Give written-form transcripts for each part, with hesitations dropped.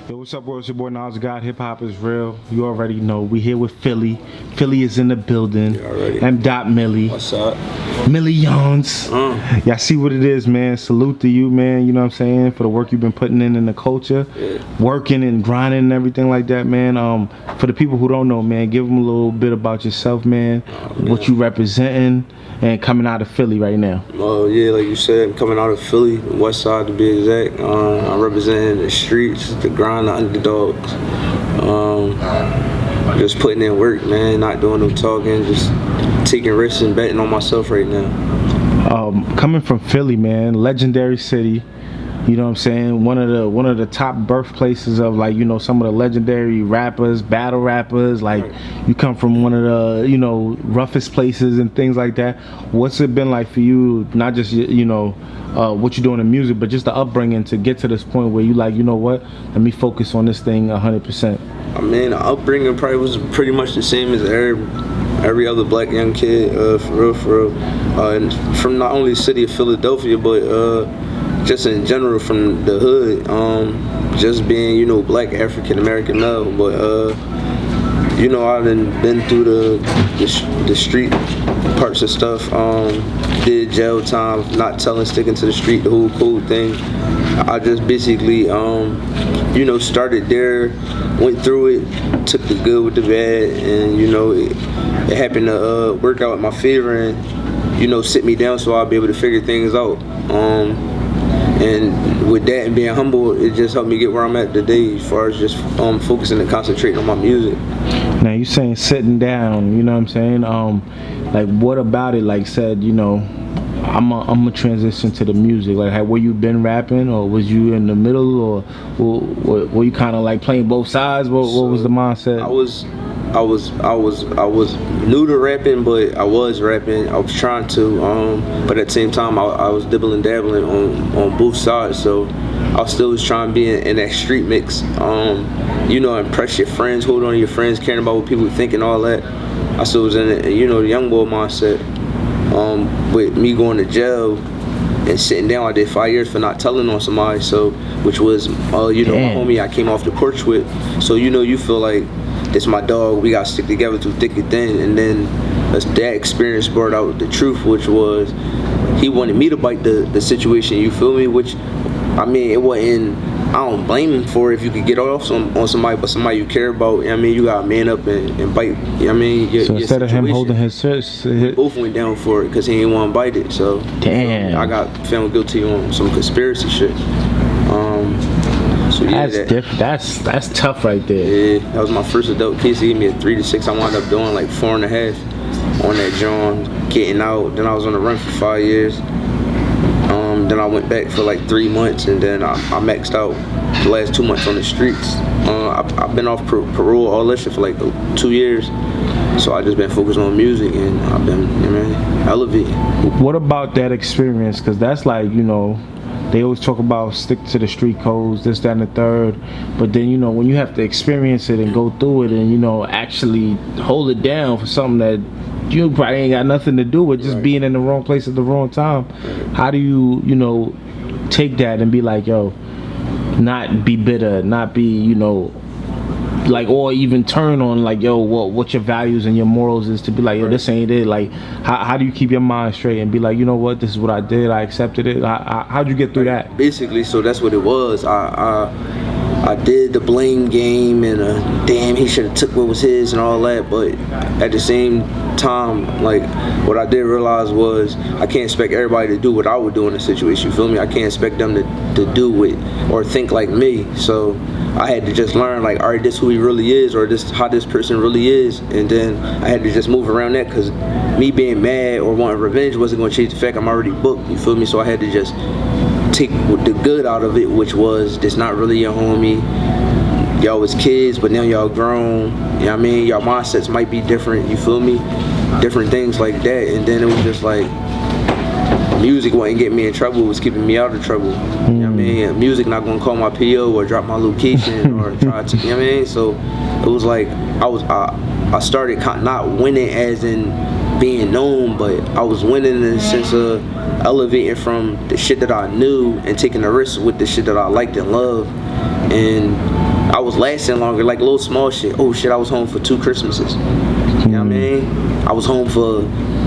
Yo, what's up, world? It's your boy Nas God. Hip hop is real. You already know. We here with Philly. Philly is in the building. Mdot Millie. What's up? Millionz. Y'all see what it is, man. Salute to you, man. You know what I'm saying? For the work you've been putting in the culture. Yeah. Working and grinding and everything like that, man. For the people who don't know, man, give them a little bit about yourself, man. What you representing and coming out of Philly right now. Oh, yeah, like you said, I'm coming out of Philly, the west side to be exact. I'm representing the streets, the grind, the underdogs. Just putting in work, man, not doing no talking, just taking risks and betting on myself right now. Coming from Philly, man, legendary city. You know what I'm saying? One of the top birthplaces of, like, you know, some of the legendary rappers, battle rappers. Like, you come from one of the, you know, roughest places and things like that. What's it been like for you, not just, you know, what you're doing in music, but just the upbringing to get to this point where you like, you know what, let me focus on this thing 100%? I mean, the upbringing probably was pretty much the same as every other black young kid, for real. And from not only the city of Philadelphia, but just in general from the hood, just being, you know, black African American male. But you know, I've been through the street parts of stuff. Did jail time, not telling, sticking to the street, the whole code thing. I just basically, you know, started there, went through it, took the good with the bad, and you know, it happened to work out in my favor, and you know, sit me down so I'll be able to figure things out. And with that and being humble, it just helped me get where I'm at today as far as just focusing and concentrating on my music. Now you saying sitting down, you know what I'm saying? Like, what about it, like, said, you know, I'm gonna transition to the music? Like, were you been rapping, or was you in the middle, or were you kind of like playing both sides? What was the mindset? I was new to rapping, but I was rapping. I was trying to, but at the same time, I was dibbling dabbling on both sides. So I still was trying to be in that street mix. You know, impress your friends, hold on to your friends, caring about what people think and all that. I still was in it, you know, the young boy mindset. With me going to jail and sitting down, I did 5 years for not telling on somebody. So, which was, you know, my homie I came off the porch with. So, you know, you feel like, this my dog, we gotta stick together through thick and thin. And then that experience brought out the truth, which was he wanted me to bite the situation, you feel me? Which, I mean, it wasn't, I don't blame him for it if you could get off on somebody, but somebody you care about, you know what I mean, you gotta man up and bite, you know what I mean? So instead of him holding his fist, we both went down for it because he didn't want to bite it. So damn, I got found guilty on some conspiracy shit. So yeah, that's tough right there. Yeah, that was my first adult case. He gave me a 3 to 6. I wound up doing like 4.5 on that John, getting out. Then I was on the run for 5 years. Then I went back for like 3 months, and then I maxed out the last 2 months on the streets. I've been off parole, all that shit for like 2 years. So I just been focused on music, and I've been, you know, elevating. What about that experience? Because that's like, you know, they always talk about stick to the street codes, this, that, and the third. But then, you know, when you have to experience it and go through it and, you know, actually hold it down for something that you probably ain't got nothing to do with, just being in the wrong place at the wrong time. How do you, you know, take that and be like, yo, not be bitter, not be, you know, like, or even turn on like, yo, what your values and your morals is, to be like, yo, this ain't it. Like, how do you keep your mind straight and be like, you know what, this is what I did, I accepted it? How'd you get through that? Basically, so that's what it was. I did the blame game, and damn, he should have took what was his and all that. But at the same time, like, what I did realize was I can't expect everybody to do what I would do in a situation, you feel me? I can't expect them to do it or think like me. So I had to just learn, like, all right, this who he really is, or this how this person really is. And then I had to just move around that, because me being mad or wanting revenge wasn't going to change the fact I'm already booked, you feel me? So I had to just take the good out of it, which was, this not really your homie. Y'all was kids, but now y'all grown. You know what I mean? Y'all mindsets might be different, you feel me? Different things like that. And then it was just like, music wasn't getting me in trouble, it was keeping me out of trouble. You know what I mean? Music not gonna call my PO or drop my location or try to, you know what I mean? So it was like, I started not winning as in being known, but I was winning in the sense of elevating from the shit that I knew and taking the risk with the shit that I liked and loved. And I was lasting longer, like little small shit. Oh shit, I was home for 2 Christmases. You know what I mean? I was home for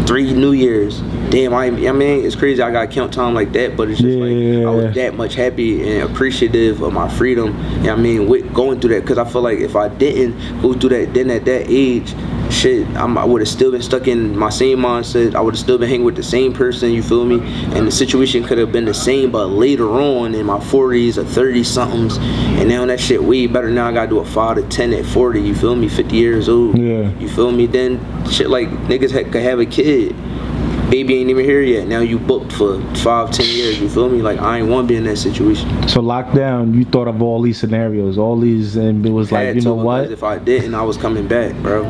3 New Years. Damn, I mean, it's crazy I got count time like that, but it's just like, I was that much happy and appreciative of my freedom, you know what I mean, with going through that, because I feel like if I didn't go through that then at that age, shit, I would have still been stuck in my same mindset. I would have still been hanging with the same person, you feel me? And the situation could have been the same, but later on in my 40s or 30-somethings, and now that shit way better. Now I gotta do a 5 to 10 at 40, you feel me? 50 years old, you feel me? Then shit like niggas could have a kid. Baby ain't even here yet. Now you booked for 5-10 years. You feel me? Like, I ain't want to be in that situation. So lockdown, you thought of all these scenarios, all these, and it was like, you know what? If I didn't, I was coming back, bro.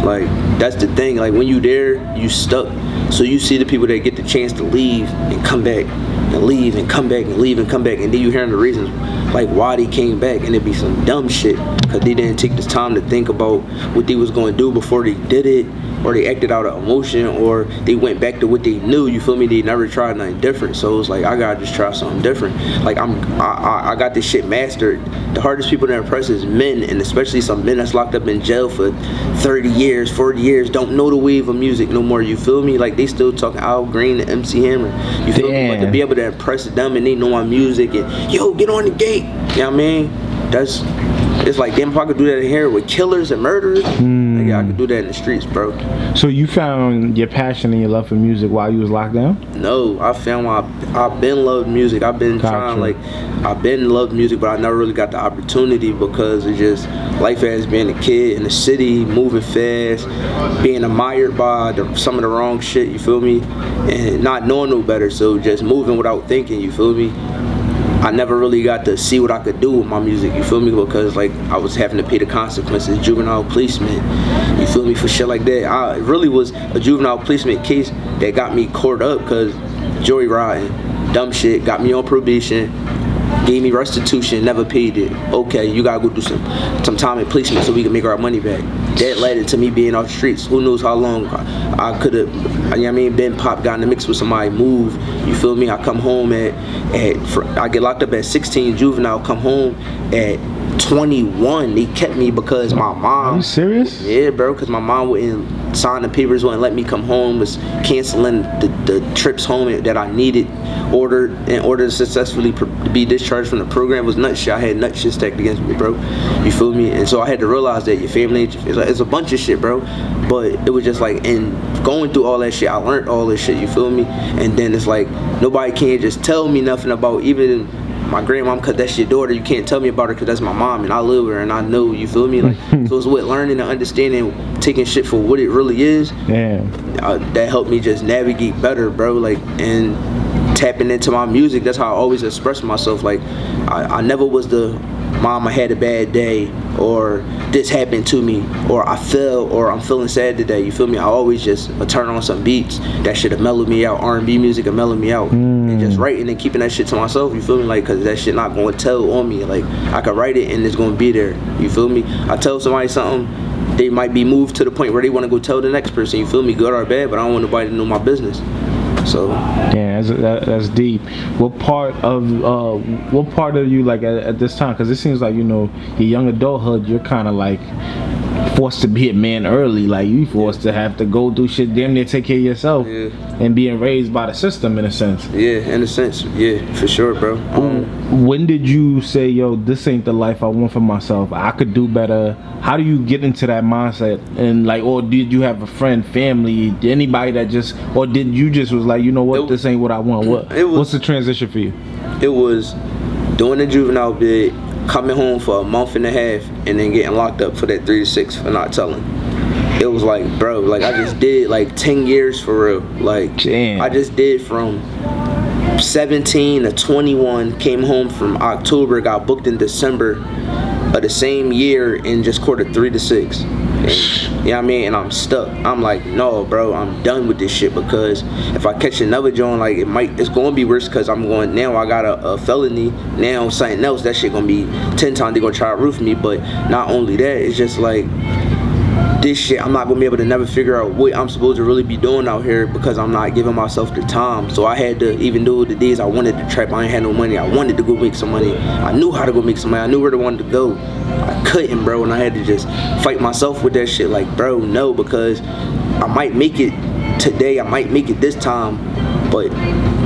Like, that's the thing. Like, when you there, you stuck. So you see the people that get the chance to leave and come back, and leave and come back, and leave and come back, and then you hearing the reasons like why they came back, and it'd be some dumb shit because they didn't take the time to think about what they was going to do before they did it, or they acted out of emotion, or they went back to what they knew, you feel me? They never tried nothing different. So it's like, I gotta just try something different. Like, I got this shit mastered. The hardest people to impress is men, and especially some men that's locked up in jail for 30 years, 40 years, don't know the wave of music no more, you feel me? Like, they still talking Al Green and MC Hammer, you feel me? But to be able to impress them and they know my music and, yo, get on the gate, you know what I mean? It's like, damn, if I could do that in here with killers and murderers, like, I could do that in the streets, bro. So you found your passion and your love for music while you was locked down? No, I found I've been loved music. I've been trying, like, I've been loved music, but I never really got the opportunity because it's just life as being a kid in the city, moving fast, being admired by some of the wrong shit, you feel me? And not knowing no better, so just moving without thinking, you feel me? I never really got to see what I could do with my music, you feel me? Because, like, I was having to pay the consequences, juvenile policeman, you feel me, for shit like that. I really was a juvenile policeman case that got me caught up because joyriding, dumb shit, got me on probation, gave me restitution, never paid it. Okay, you gotta go do some time in policeman so we can make our money back. That led to me being off the streets. Who knows how long I could have, you know what I mean, been pop, got in the mix with somebody, move, you feel me? I come home I get locked up at 16, juvenile, come home at 21. They kept me because my mom. Are you serious? Yeah, bro, because my mom wouldn't sign the papers, wouldn't let me come home, was canceling the trips home that I needed in order to successfully be discharged from the program. Was nut shit. I had nut shit stacked against me, bro. You feel me? And so I had to realize that your family, it's a bunch of shit, bro. But it was just like, and going through all that shit, I learned all this shit, you feel me? And then it's like, nobody can just tell me nothing about, even my grandmom, because that's your daughter, you can't tell me about her because that's my mom and I live with her and I know, you feel me? Like, so it's with learning and understanding, taking shit for what it really is. That helped me just navigate better, bro. Like, and tapping into my music, that's how I always express myself. Like, I never was the mom, I had a bad day, or this happened to me, or I fell, or I'm feeling sad today, you feel me? I always just turn on some beats that should have mellowed me out, R&B music and mellowed me out, and just writing and keeping that shit to myself, you feel me? Like, cause that shit not gonna tell on me. Like, I could write it and it's gonna be there, you feel me? I tell somebody something, they might be moved to the point where they wanna go tell the next person, you feel me? Good or bad, but I don't want nobody to know my business. So yeah, that's deep. What part of you, like, at this time, because it seems like, you know, your young adulthood, you're kind of like forced to be a man early. Like, you forced to have to go do shit, damn near take care of yourself, and being raised by the system in a sense. Yeah, in a sense, yeah, for sure, bro. When did you say, yo, this ain't the life I want for myself, I could do better? How do you get into that mindset? And like, or did you have a friend, family, anybody that just, or did you just was like, you know what, this ain't what I want? What's the transition for you? It was doing the juvenile bid, coming home for a month and a half, and then getting locked up for that 3 to 6 for not telling. It was like, bro, like, I just did like 10 years for real. Like, damn. I just did from 17 to 21, came home from October, got booked in December of the same year, and just quartered 3 to 6. And, you know what I mean? And I'm stuck. I'm like, no, bro, I'm done with this shit, because if I catch another joint, like, it's going to be worse, because I got a felony, now something else, that shit going to be 10 times, they going to try to roof me. But not only that, it's just like, this shit, I'm not gonna be able to never figure out what I'm supposed to really be doing out here because I'm not giving myself the time. So I had to, even though the days I wanted to trap, I ain't had no money. I wanted to go make some money. I knew how to go make some money. I knew where I wanted to go. I couldn't, bro, and I had to just fight myself with that shit. Like, bro, no, because I might make it today. I might make it this time, but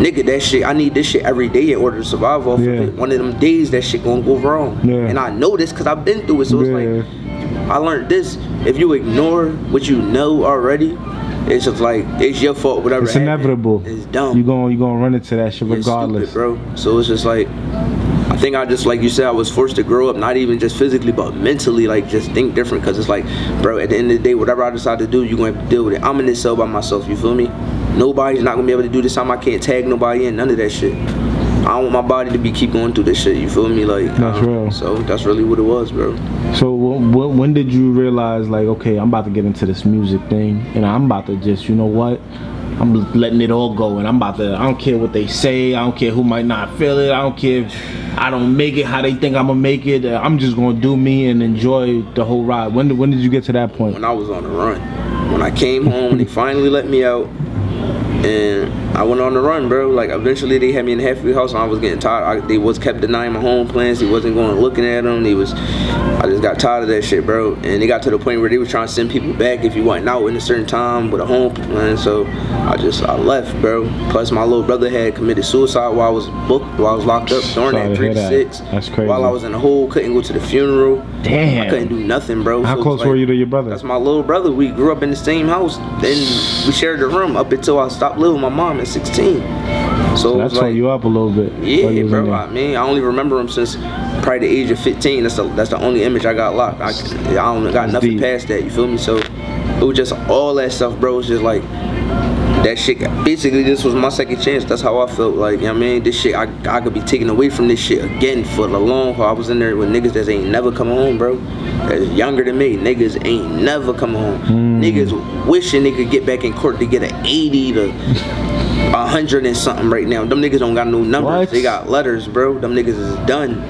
nigga, that shit, I need this shit every day in order to survive off of it. One of them days that shit gonna go wrong, and I know this because I've been through it. So it's like, I learned this. If you ignore what you know already, it's just like, it's your fault. Whatever. It's inevitable. It's dumb. You gonna run into that shit regardless, stupid, bro. So it's just like, I think I just, like you said, I was forced to grow up, not even just physically, but mentally, like, just think different. Because it's like, bro, at the end of the day, whatever I decide to do, you're going to have to deal with it. I'm in this cell by myself, you feel me? Nobody's not going to be able to do this time. I can't tag nobody in, none of that shit. I don't want my body to keep going through this shit, you feel me? Like, that's real. So that's really what it was, bro. So when did you realize, like, okay, I'm about to get into this music thing, and I'm about to just, you know what? I'm letting it all go, and I don't care what they say, I don't care who might not feel it, I don't care if I don't make it how they think I'm gonna make it, I'm just gonna do me and enjoy the whole ride. When did you get to that point? When I was on the run. When I came home, they finally let me out, and I went on the run, bro. Like, eventually they had me in the halfway house, and I was getting tired. They was kept denying my home plans. He wasn't going looking at them. I just got tired of that shit, bro. And it got to the point where they were trying to send people back if you wasn't out in a certain time with a home plan. So I left, bro. Plus my little brother had committed suicide while I was locked up during that 3 to 6. That's crazy. While I was in the hole, couldn't go to the funeral. Damn. I couldn't do nothing, bro. How close were you to your brother? That's my little brother. We grew up in the same house. Then we shared the room up until I stopped living with my mom at 16. So that tore you up a little bit. Yeah, bro. I mean, I only remember him since probably the age of 15. That's the only image I got locked. I don't got nothing past that. You feel me? So it was just all that stuff, bro. It's just like that shit. Basically, this was my second chance. That's how I felt. Like, you know what I mean? This shit, I could be taken away from this shit again for the long haul. I was in there with niggas that ain't never come home, bro. That's younger than me. Niggas ain't never come home. Niggas wishing they could get back in court to get an 80 to 100 and something right now. Them niggas don't got no numbers. What? They got letters, bro. Them niggas is done.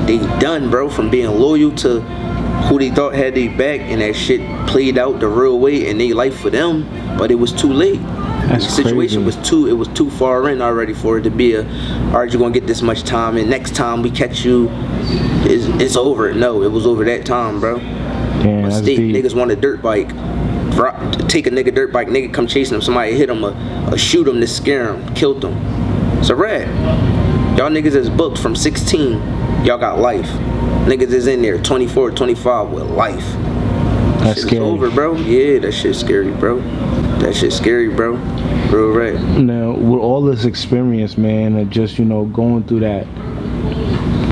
They done, bro, from being loyal to who they thought had their back, and that shit played out the real way in their life for them, but it was too late. That's the situation crazy. was too far in already for it to be all right, you're gonna get this much time, and next time we catch you, it's over. No, it was over that time, bro. Damn, Mistake. Niggas want a dirt bike. Take a nigga dirt bike, nigga come chasing him, somebody hit him or shoot him to scare him, killed him. It's a rat. Y'all niggas is booked from 16, y'all got life. Niggas is in there 24, 25 with life. That's scary. Over, bro. Yeah, that shit's scary, bro. That shit's scary, bro. Real rat. Now, with all this experience, man, and just, you know, going through that,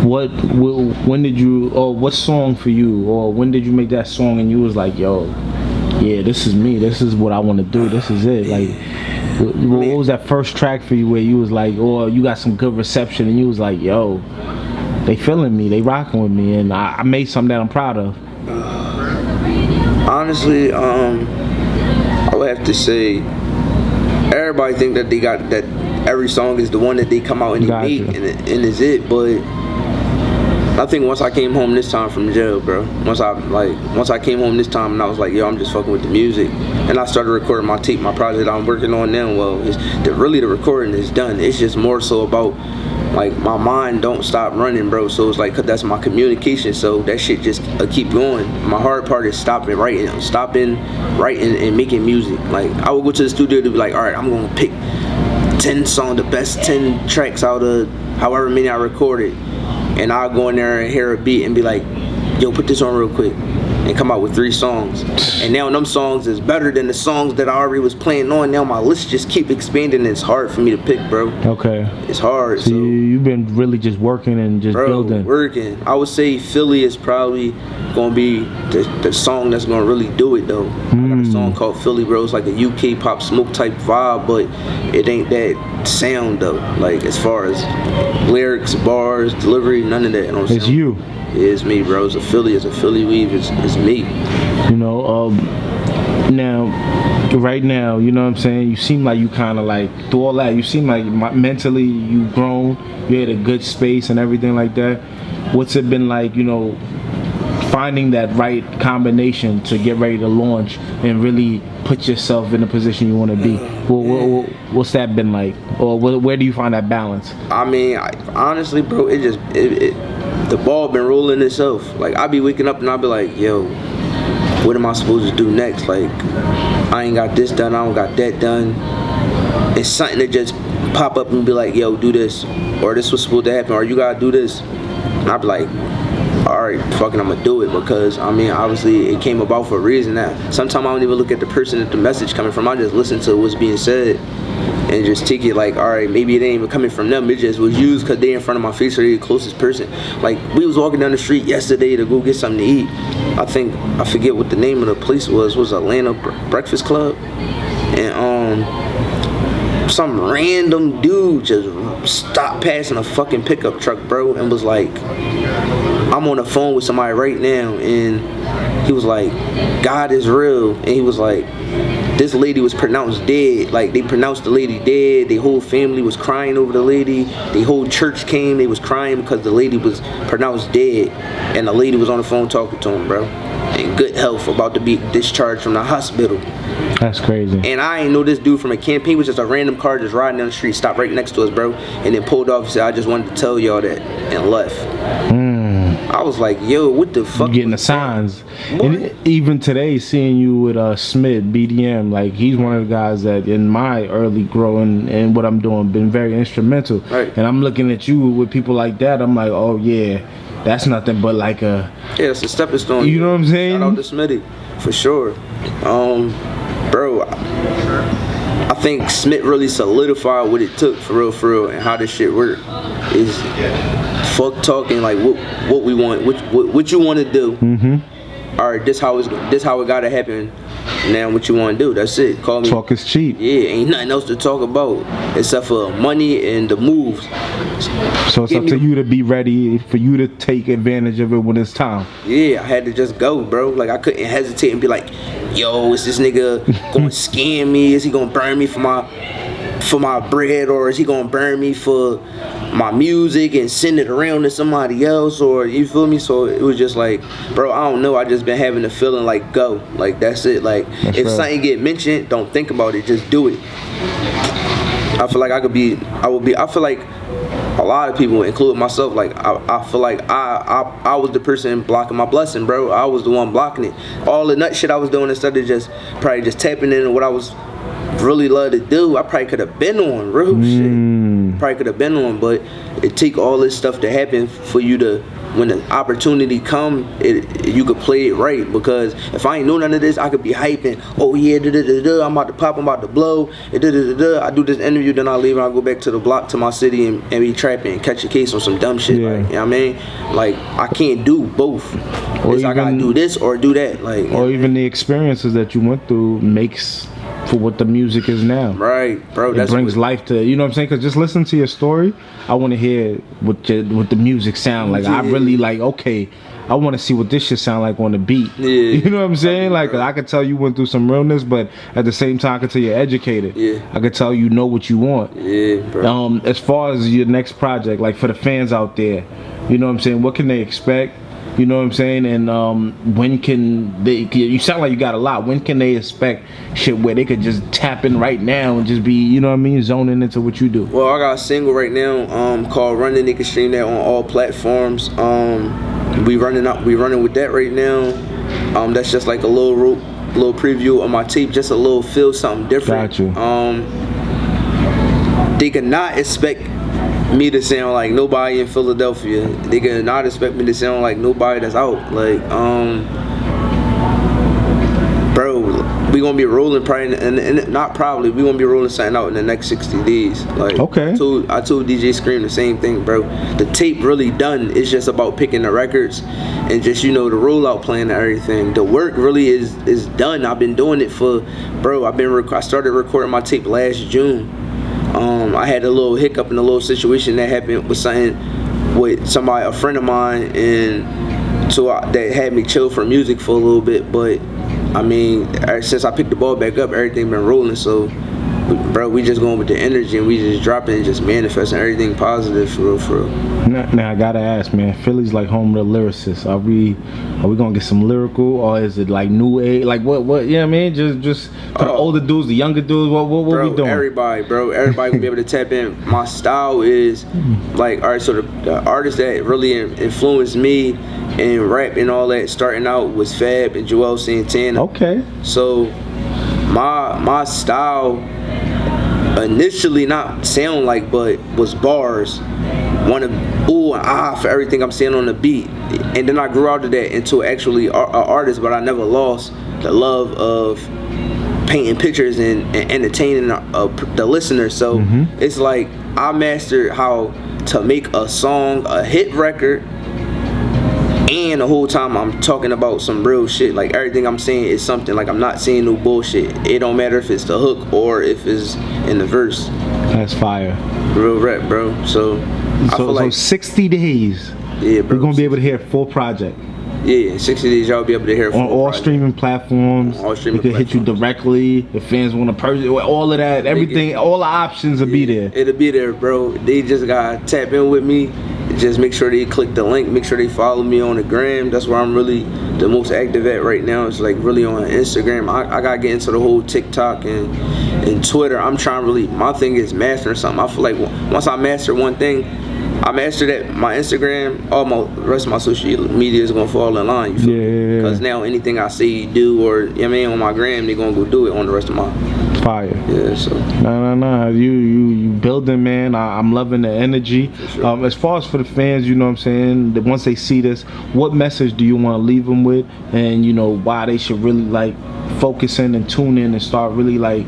when did you, or what song for you, or when did you make that song and you was like, yo, yeah, this is me, this is what I want to do, this is it? Like, what was that first track for you where you was like, or you got some good reception and you was like, yo, they feeling me, they rocking with me, and I made something that I'm proud of? Honestly, I would have to say, everybody think that they got that every song is the one that they come out and they make and is it, but I think once I came home this time from jail, bro, once I came home this time and I was like, yo, I'm just fucking with the music, and I started recording my tape, my project I'm working on now. Well, the recording is done. It's just more so about, like, my mind don't stop running, bro. So it's like, cause that's my communication. So that shit just keep going. My hard part is stopping writing, and making music. Like, I would go to the studio to be like, all right, I'm gonna pick 10 songs, the best 10 tracks out of however many I recorded. And I'll go in there and hear a beat and be like, yo, put this on real quick, and come out with 3 songs. And now them songs is better than the songs that I already was playing on. Now my list just keep expanding, and it's hard for me to pick, bro. Okay. It's hard. So you've been really just working and just building. Working. I would say Philly is probably gonna be the song that's gonna really do it, though. I got a song called Philly, bro. It's like a UK Pop Smoke type vibe, but it ain't that sound, though. Like, as far as lyrics, bars, delivery, none of that. You know what I'm saying? You. It's me, bro. It's a Philly weave. It's me. You know, right now, you know what I'm saying? You seem like you kind of like, through all that, you seem like mentally you've grown. You had a good space and everything like that. What's it been like, you know, finding that right combination to get ready to launch and really put yourself in the position you want to be? What's that been like, or where do you find that balance? I mean, honestly, bro, the ball been rolling itself. Like, I be waking up and I be like, yo, what am I supposed to do next? Like, I ain't got this done, I don't got that done. It's something that just pop up and be like, yo, do this, or this was supposed to happen, or you gotta do this. And I be like, alright, fucking, I'm gonna do it, because I mean, obviously it came about for a reason. That sometimes I don't even look at the person that the message coming from. I just listen to what's being said and just take it like, alright, maybe it ain't even coming from them, it just was used because they in front of my face or they the closest person. Like, we was walking down the street yesterday to go get something to eat. I forget what the name of the place was Atlanta Breakfast Club, and some random dude just stopped passing a fucking pickup truck, bro, and was like, I'm on the phone with somebody right now, and he was like, God is real, and he was like, this lady was pronounced dead. Like, they pronounced the lady dead. The whole family was crying over the lady. The whole church came, they was crying because the lady was pronounced dead, and the lady was on the phone talking to him, bro, in good health, about to be discharged from the hospital. That's crazy. And I ain't know this dude from a campaign. It was just a random car just riding down the street, stopped right next to us, bro, and then pulled off and said, I just wanted to tell y'all that, and left. I was like, yo, what the fuck? You getting the signs. And even today, seeing you with Smith, BDM, like, he's one of the guys that in my early growing and what I'm doing been very instrumental. Right. And I'm looking at you with people like that, I'm like, oh yeah, that's nothing but like a... Yeah, it's a stepping stone. You know what I'm saying? Shout out to Smitty, for sure. Bro, I think Smith really solidified what it took for real, and how this shit work. Is fuck talking, like what we want, what you want to do. All right, this how it gotta happen. Now what you want to do? That's it. Call me. Talk is cheap. Yeah, ain't nothing else to talk about except for money and the moves. So it's up to you to be ready, for you to take advantage of it when it's time. Yeah, I had to just go, bro. Like, I couldn't hesitate and be like, yo, is this nigga gonna scam me? Is he gonna burn me for my bread, or is he gonna burn me for my music and send it around to somebody else, or you feel me? So it was just like, bro, I don't know, I just been having the feeling like, go, like, that's it. Like, if something get mentioned, don't think about it, just do it. I feel like I feel like a lot of people, including myself, like, I feel like I was the person blocking my blessing, bro. I was the one blocking it. All the nut shit I was doing, instead of just probably just tapping into what I was really love to do, I probably could have been on real shit. Probably could have been on, but it take all this stuff to happen for you to, when the opportunity come, you could play it right. Because if I ain't know none of this, I could be hyping, oh yeah, I'm about to pop, I'm about to blow, I do this interview, then I leave and I go back to the block, to my city, and be trapping and catch a case on some dumb shit. Like, you know what I mean? Like, I can't do both. Or I gotta do this or do that. Like, or even the experiences that you went through makes for what the music is now. Right, bro. It brings life to, you know what I'm saying? Because just listen to your story, I want to hear what the music sound like. I really like, okay, I want to see what this shit sound like on the beat. Yeah. You know what I'm saying? Like, I could tell you went through some realness, but at the same time, I could tell you're educated. Yeah. I could tell you know what you want. Yeah, bro. As far as your next project, like, for the fans out there, you know what I'm saying? What can they expect? You know what I'm saying? And when can they, you sound like you got a lot, when can they expect shit where they could just tap in right now and just be, you know what I mean, zoning into what you do? Well, I got a single right now called Running. They can stream that on all platforms. We running with that right now. That's just like a little preview of my tape, just a little feel something different. Got you. They cannot expect me to sound like nobody in Philadelphia. They cannot expect me to sound like nobody that's out. Like, bro, we gonna be rolling probably, and not probably, we gonna be rolling something out in the next 60 days. Like, okay. I told DJ Scream the same thing, bro. The tape really done. It's just about picking the records and just, you know, the rollout plan and everything. The work really is done. I've been doing it for, bro. I started recording my tape last June. I had a little hiccup in a little situation that happened with somebody, a friend of mine, and so that had me chill from music for a little bit. But I mean, since I picked the ball back up, everything been rolling. So bro, we just going with the energy and we just dropping and just manifesting everything positive for real, for real. Now I gotta ask, man. Philly's like home of the lyricists. Are we gonna get some lyrical, or is it like new age? Like what? Yeah, man. Just for the older dudes, the younger dudes. What bro, we doing? Everybody gonna be able to tap in. My style is like, all right. So the artists that really influenced me in rap and all that, starting out, was Fab and Joel Santana. Okay. So my style initially not sound like, but was bars. Want to ooh and ah for everything I'm saying on the beat, and then I grew out of that into actually an artist, but I never lost the love of painting pictures and entertaining the listener. So it's like I mastered how to make a song a hit record, and the whole time I'm talking about some real shit. Like everything I'm saying is something, like I'm not saying no bullshit. It don't matter if it's the hook or if it's in the verse. That's fire. Real rap, bro. So I feel like 60 days. Yeah, bro. We're gonna be able to hear a full project. Yeah, in 60 days y'all be able to hear on all project. Streaming platforms. On all streaming it can hit you directly. If fans want to purchase, all of that, everything, all the options will be there. It'll be there, bro. They just gotta tap in with me. Just make sure they click the link. Make sure they follow me on the gram. That's where I'm really the most active at right now. It's like really on Instagram. I gotta get into the whole TikTok and Twitter. I'm trying really. My thing is mastering something. I feel like once I master one thing, I mastered that. My Instagram, all my rest of my social media is gonna fall in line. You feel me? Because now anything I say, do, or you know what I mean, on my gram, they gonna go do it on the rest of my fire. Yeah. So no. You building, man. I'm loving the energy. Sure. As far as for the fans, you know what I'm saying. That once they see this, what message do you want to leave them with, and you know why they should really like focus in and tune in and start really like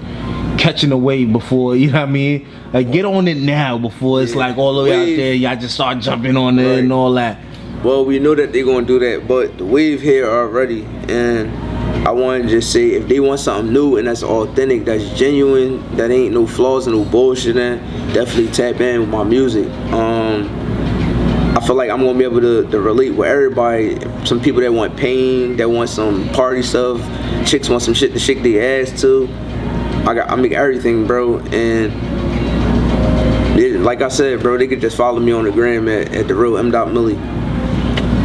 catching the wave before, you know what I mean? Like get on it now before it's like all the way out there, y'all just start jumping on it and all that. Well, we know that they're gonna do that, but the wave here already, and I want to just say, if they want something new and that's authentic, that's genuine, that ain't no flaws and no bullshit in, definitely tap in with my music. I feel like I'm gonna be able to relate with everybody. Some people that want pain, that want some party stuff, chicks want some shit to shake their ass to. I make everything, bro, and like I said, bro, they could just follow me on the gram at the real Mdot Millie.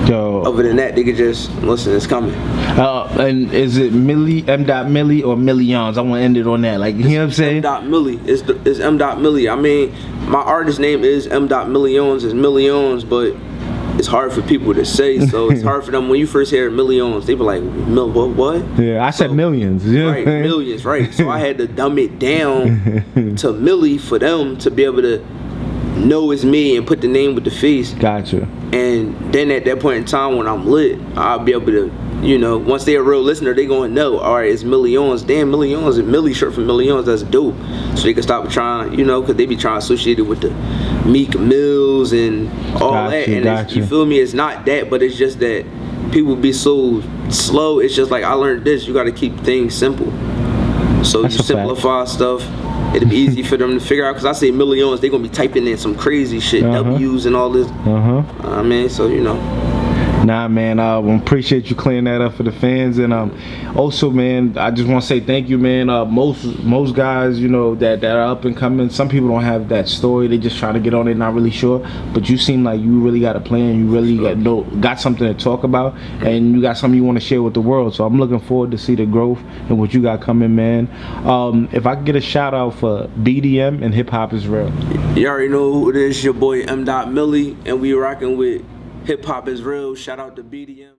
Yo. Other than that, they could just listen. It's coming. And is it Mdot Millie or Millionz? I want to end it on that. Like, you know what I'm saying? Mdot Millie. It's Mdot Millie. I mean, my artist name is Mdot Millionz. It's Millionz, but it's hard for people to say. So it's hard for them when you first hear Millionz. They be like, what? Yeah, I said millions. Yeah, right, millions. Right. So I had to dumb it down to Millie for them to be able to know it's me and put the name with the face. Gotcha. And then at that point in time when I'm lit, I'll be able to, you know, once they're a real listener, they gonna know, all right, it's Millionz. Damn, Millionz, and Millie short for Millionz, that's dope. So they can stop trying, you know, because they be trying to associate it with the Meek Mills and all that. And you feel me? It's not that, but it's just that people be so slow. It's just like, I learned this, you got to keep things simple. So you simplify stuff. It'll be easy for them to figure out, because I say Millionz, they're going to be typing in some crazy shit, W's and all this. I mean, so, you know. Nah, man, I appreciate you clearing that up for the fans. And also, man, I just want to say thank you, man. Most guys, you know, that are up and coming, some people don't have that story. They just trying to get on it, not really sure. But you seem like you really got a plan. You really got something to talk about, and you got something you want to share with the world. So I'm looking forward to see the growth and what you got coming, man. If I could get a shout out for BDM and Hip Hop Is Real. You already know who it is, your boy Mdot Millie, and we rocking with Hip Hop Is Real. Shout out to BDM.